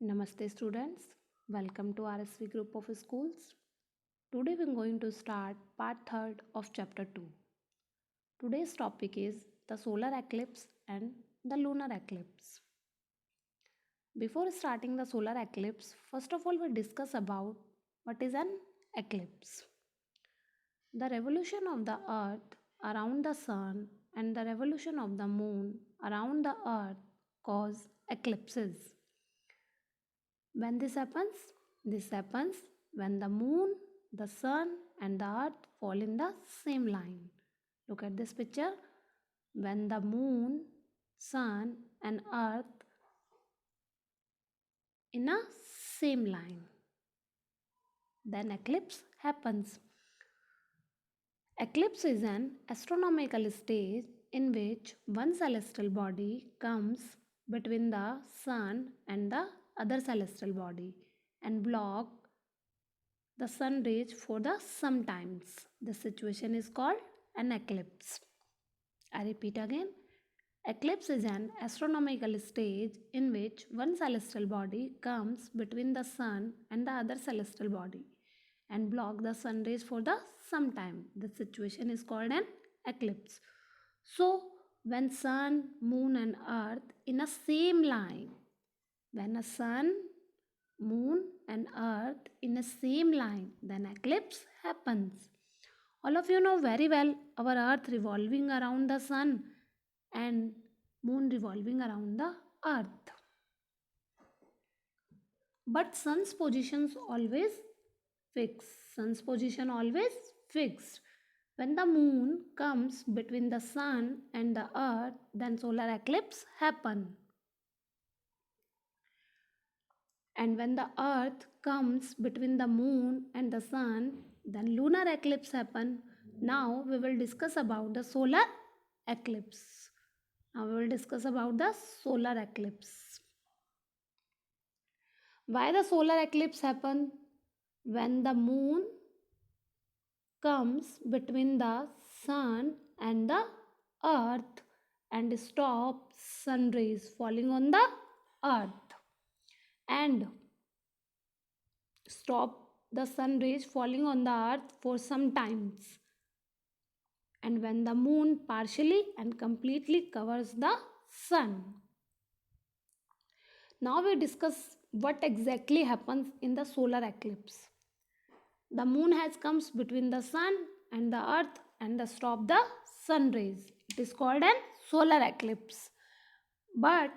Namaste students, welcome to RSV group of schools. Today we are going to start part 3rd of chapter 2. Today's topic is the solar eclipse and the lunar eclipse. Before starting the solar eclipse, first of all we discuss about what is an eclipse. The revolution of the earth around the sun and the revolution of the moon around the earth cause eclipses. When this happens? This happens when the moon, the sun, and the earth fall in the same line. Look at this picture. When the moon, sun, and earth in a same line, then eclipse happens. Eclipse is an astronomical stage in which one celestial body comes between the sun and the other celestial body and block the sun rays for the sometimes. This situation is called an eclipse. I repeat again. Eclipse is an astronomical stage in which one celestial body comes between the sun and the other celestial body and block the sun rays for the some time. This situation is called an eclipse. So when sun, moon and earth in a same line, when a sun, moon and earth in a same line, then eclipse happens. All of you know very well our earth revolving around the sun and moon revolving around the earth. But sun's positions always fixed. Sun's position always fixed. When the moon comes between the sun and the earth, then solar eclipse happen. And when the earth comes between the moon and the sun, then lunar eclipse happen. Now we will discuss about the solar eclipse. Now we will discuss about the solar eclipse. Why the solar eclipse happen? When the moon comes between the sun and the earth and stops sun rays falling on the earth and stop the sun rays falling on the earth for some times, and when the moon partially and completely covers the sun. Now we discuss what exactly happens in the solar eclipse. The moon has comes between the sun and the earth and stop the sun rays. It is called an solar eclipse. But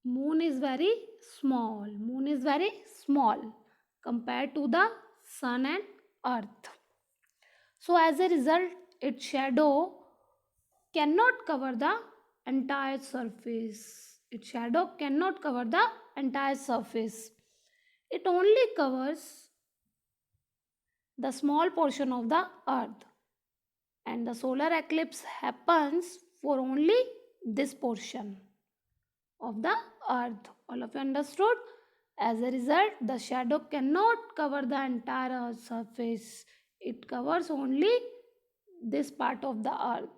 moon is very small. Moon is very small compared to the sun and earth. So as a result, its shadow cannot cover the entire surface. Its shadow cannot cover the entire surface. It only covers the small portion of the earth, and the solar eclipse happens for only this portion of the earth. All of you understood? As a result, the shadow cannot cover the entire earth surface. It covers only this part of the earth.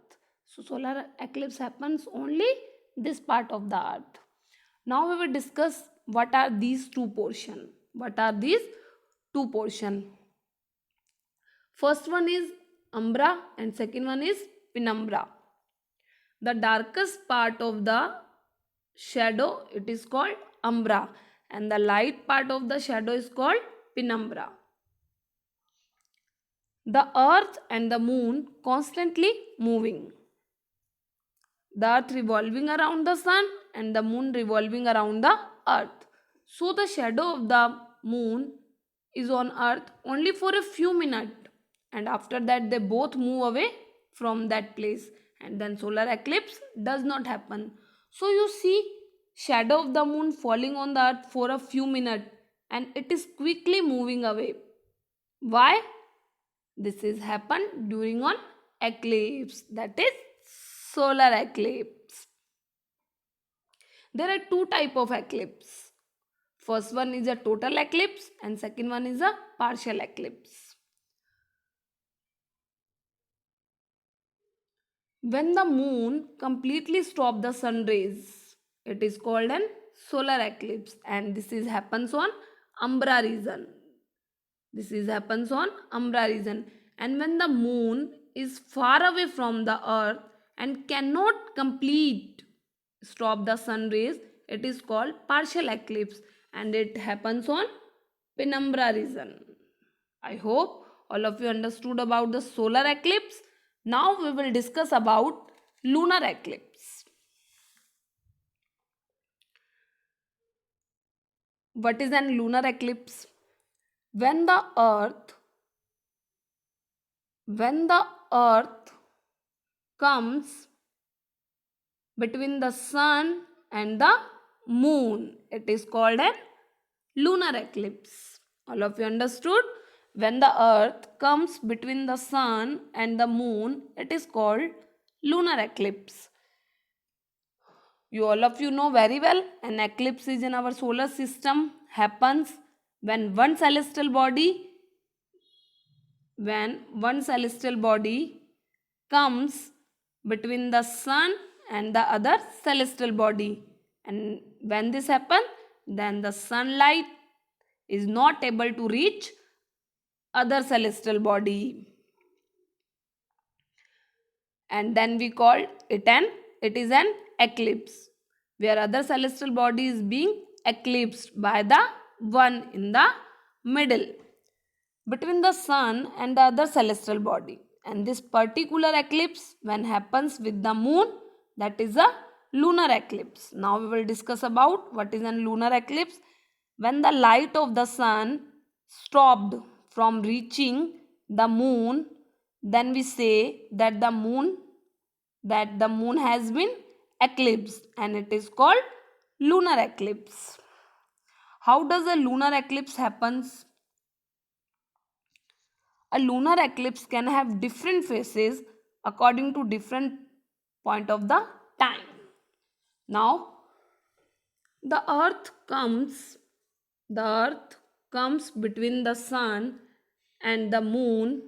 So solar eclipse happens only this part of the earth. Now we will discuss what are these two portion. What are these two portion? First one is umbra and second one is penumbra. The darkest part of the shadow, it is called umbra, and the light part of the shadow is called penumbra. The earth and the moon constantly moving. The earth revolving around the sun and the moon revolving around the earth. So the shadow of the moon is on earth only for a few minutes, and after that they both move away from that place, and then solar eclipse does not happen. So you see shadow of the moon falling on the earth for a few minutes and it is quickly moving away. Why? This is happened during an eclipse, that is solar eclipse. There are two type of eclipse. First one is a total eclipse and second one is a partial eclipse. When the moon completely stop the sun rays, it is called an solar eclipse, and this is happens on umbra region. This is happens on umbra region, and when the moon is far away from the earth and cannot complete stop the sun rays, it is called partial eclipse, and it happens on penumbra region. I hope all of you understood about the solar eclipse. Now we will discuss about lunar eclipse. What is an lunar eclipse? When the earth when the earth comes between the sun and the moon, it is called an lunar eclipse. All of you understood? When the earth comes between the sun and the moon, it is called lunar eclipse. You all of you know very well, an eclipse is in our solar system happens when one celestial body comes between the sun and the other celestial body, and when this happens, then the sunlight is not able to reach other celestial body, and then we call it is an eclipse, where other celestial body is being eclipsed by the one in the middle between the sun and the other celestial body. And this particular eclipse when happens with the moon, that is a lunar eclipse. Now we will discuss about what is a lunar eclipse. When the light of the sun stopped from reaching the moon, then we say that the moon has been eclipsed, and it is called lunar eclipse. How does a lunar eclipse happens? A lunar eclipse can have different phases according to different point of the time. Now, the earth comes between the sun and the moon,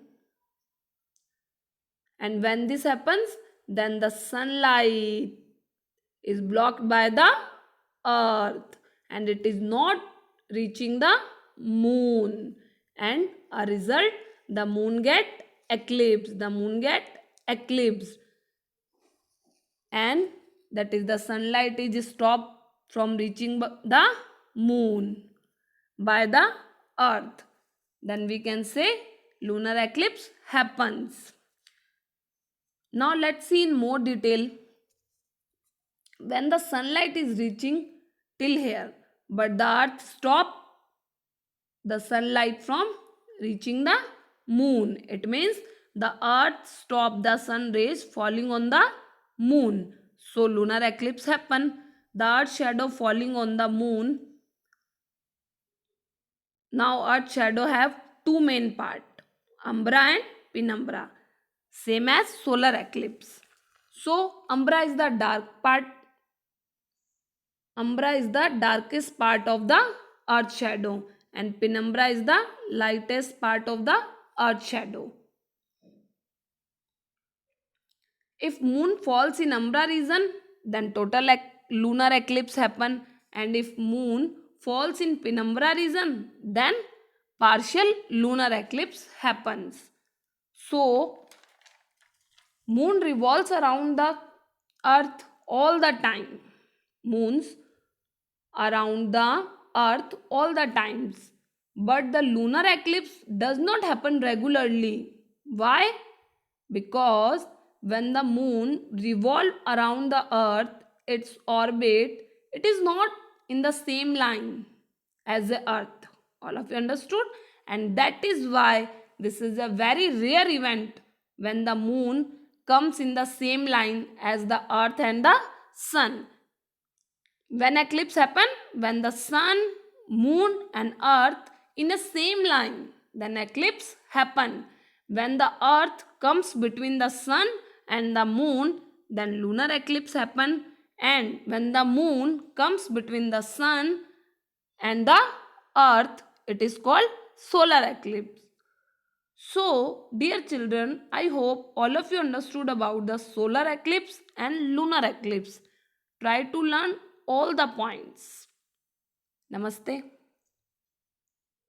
and when this happens, then the sunlight is blocked by the earth, and it is not reaching the moon, and a result, the moon get eclipsed, and that is the sunlight is stopped from reaching the moon by the earth. Then we can say lunar eclipse happens. Now let's see in more detail. When the sunlight is reaching till here, but the earth stop the sunlight from reaching the moon, it means the earth stop the sun rays falling on the moon. So lunar eclipse happen. The earth shadow falling on the moon. Now earth shadow have two main part, umbra and penumbra, same as solar eclipse. So umbra is the dark part. Umbra is the darkest part of the earth shadow, and penumbra is the lightest part of the earth shadow. If moon falls in umbra region, then total lunar eclipse happen, and if moon falls in penumbra region, then partial lunar eclipse happens. So moon revolves around the earth all the time. Moons around the earth all the times, but the lunar eclipse does not happen regularly. Why? Because when the moon revolves around the earth, its orbit, it is not in the same line as the earth. All of you understood? And that is why this is a very rare event when the moon comes in the same line as the earth and the sun. When eclipse happen, when the sun, moon and earth in the same line, then eclipse happen. When the earth comes between the sun and the moon, then lunar eclipse happen. And when the moon comes between the sun and the earth, it is called solar eclipse. So, dear children, I hope all of you understood about the solar eclipse and lunar eclipse. Try to learn all the points. Namaste.